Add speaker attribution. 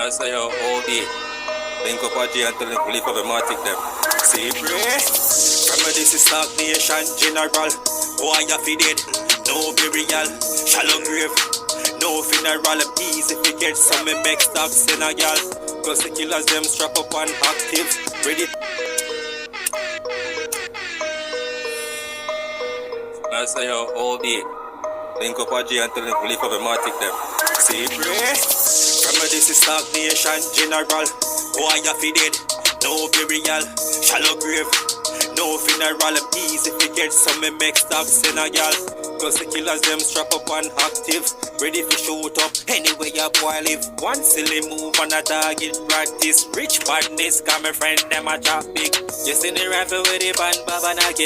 Speaker 1: I say yo, OD. Link up a G and tell them to leave up a matic them. See, pray. From this is stagnation general. Why you feed it? No burial. Shallow grave. No funeral. Easy if you get some make stocks in a gal. Cause the killers them strap up on active. Ready. I say yo, OD. Link up a G and tell them to leave up a matic them. See, pray. From this is stagnation general. Why you feed it? No burial, shallow grave, no funeral. Easy if you get some make stocks in a gal. Cause the killers them strap up on active, ready to shoot up anywhere your boy live. One silly move on a target practice. Rich badness, got my friend them a chop big. You see the rifle with the band, baba knock it.